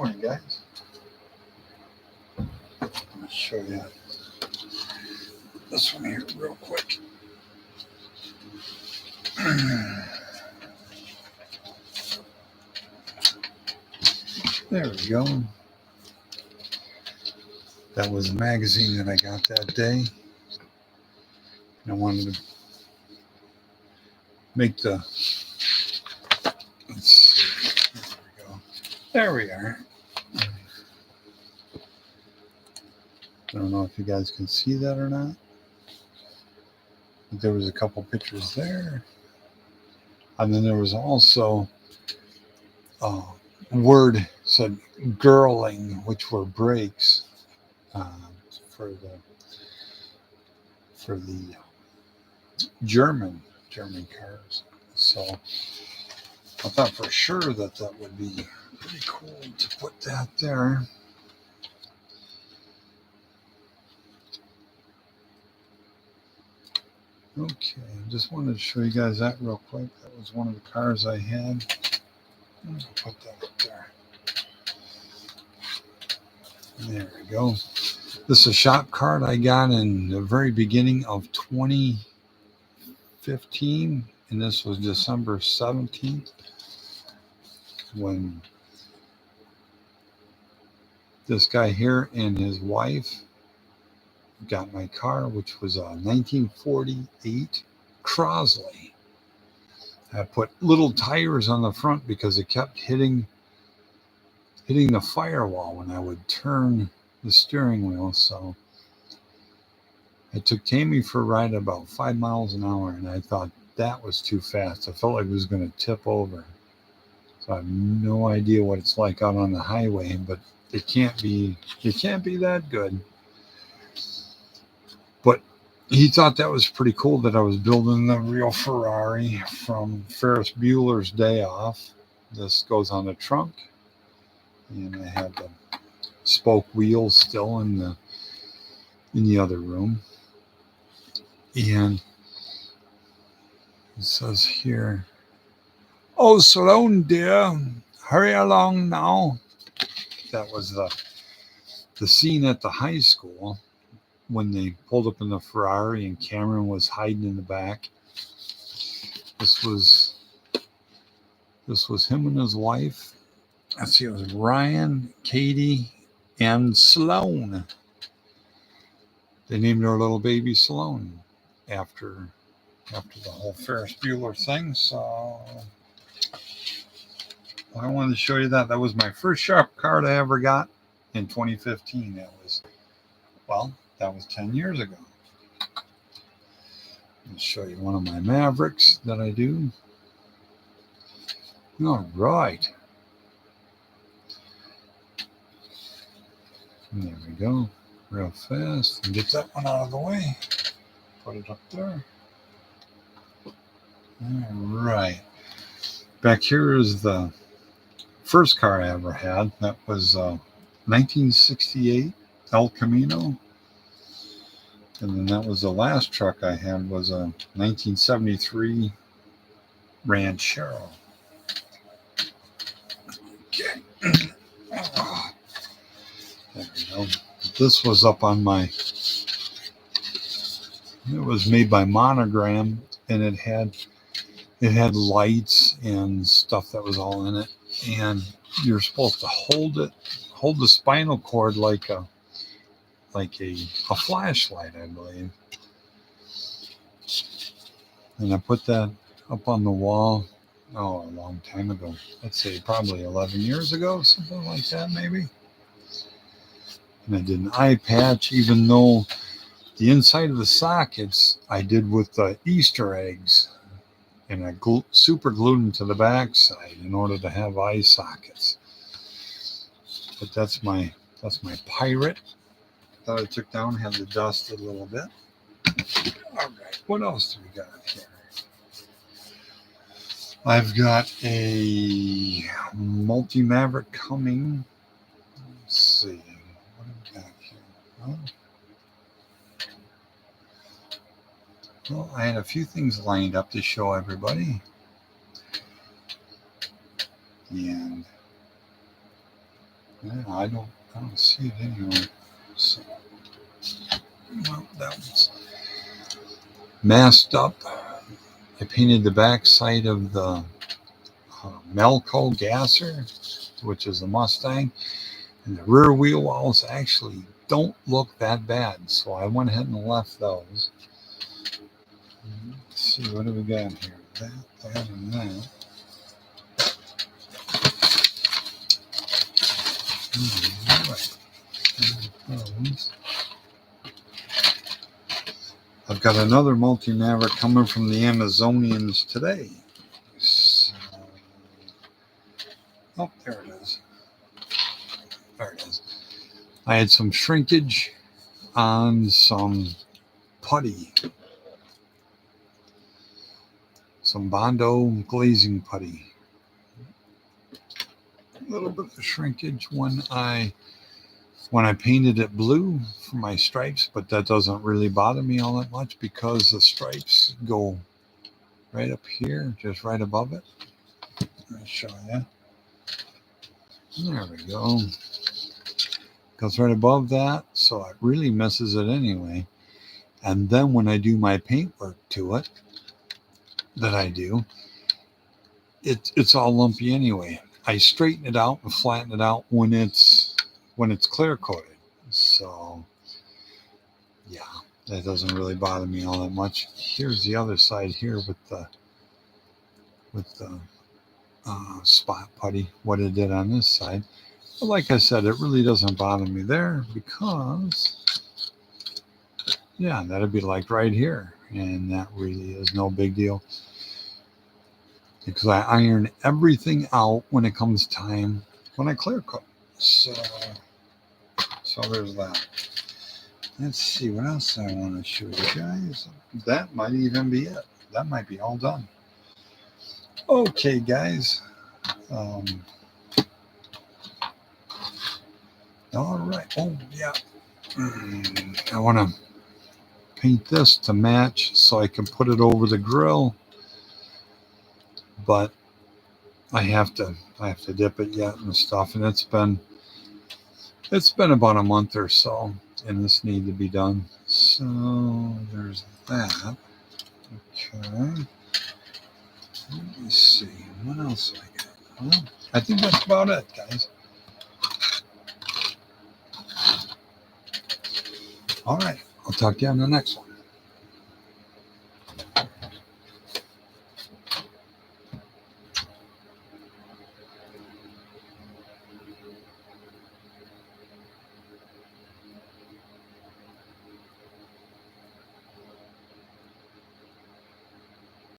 morning, guys. I'm going to show you this one here real quick. There we go. That was a magazine that I got that day. And I wanted to make the, let's see, there we go. There we are. I don't know if you guys can see that or not. But there was a couple pictures there. And then there was also a word said girling, which were brakes for the German cars. So I thought for sure that would be pretty cool to put that there. Okay, just wanted to show you guys that real quick. That was one of the cars I had. I'll put that up there. There we go. This is a shop card I got in the very beginning of 2015, and this was December 17th when this guy here and his wife got my car, which was a 1948 Crosley. I put little tires on the front because it kept hitting the firewall when I would turn the steering wheel. So I took Tammy for a ride about 5 miles an hour, and I thought that was too fast. I felt like it was going to tip over. So I have no idea what it's like out on the highway, but it can't be that good. But he thought that was pretty cool that I was building the real Ferrari from Ferris Bueller's Day Off. This goes on the trunk, and I have the spoke wheels still in the other room. And it says here, "Oh, Sloan dear, hurry along now." That was the scene at the high school when they pulled up in the Ferrari and Cameron was hiding in the back. This was him and his wife. Let's see, it was Ryan, Katie, and Sloan. They named their little baby Sloan after the whole Ferris Bueller thing. So I wanted to show you that. That was my first shop card I ever got in 2015. That was 10 years ago. I'll show you one of my Mavericks that I do. All right. And there we go. Real fast. And get that one out of the way. Put it up there. All right. Back here is the first car I ever had. That was 1968 El Camino. And then that was the last truck I had, was a 1973 Ranchero. Okay. There we go. This was up on it was made by Monogram, and it had lights and stuff that was all in it. And you're supposed to hold the spinal cord like a flashlight, I believe. And I put that up on the wall, a long time ago. I'd say probably 11 years ago, something like that, maybe. And I did an eye patch, even though the inside of the sockets I did with the Easter eggs. And I super glued them to the back side in order to have eye sockets. But that's my Pirate that I took down, had the dusted a little bit. All right, what else do we got here? I've got a multi-Maverick coming. Let's see, what do we got here? Well, I had a few things lined up to show everybody. And Yeah, I don't see it anywhere. So, well, that was masked up. I painted the back side of the Melco gasser, which is the Mustang, and the rear wheel wells actually don't look that bad. So I went ahead and left those. Let's see, what do we got here? That, and that. All right. I've got another multi-Maverick coming from the Amazonians today. So, oh, there it is. There it is. I had some shrinkage on some putty, some Bondo glazing putty. A little bit of shrinkage when I painted it blue for my stripes, but that doesn't really bother me all that much because the stripes go right up here, just right above it. I'll show you. There we go. Goes right above that, so it really misses it anyway. And then when I do my paintwork to it, that I do, it's all lumpy anyway. I straighten it out and flatten it out when it's clear coated. So yeah, that doesn't really bother me all that much. Here's the other side here with the spot putty, what it did on this side. But like I said, it really doesn't bother me there because, yeah, that'd be like right here. And that really is no big deal because I iron everything out when it comes time when I clear coat. So there's that. Let's see what else I want to show you guys. That might even be it. That might be all done. Okay, guys. All right. Oh, yeah. I want to paint this to match so I can put it over the grill. But I have to dip it yet and stuff. And it's been about a month or so, and this needs to be done. So there's that. Okay. Let me see. What else I got? Well, I think that's about it, guys. All right. I'll talk to you on the next one.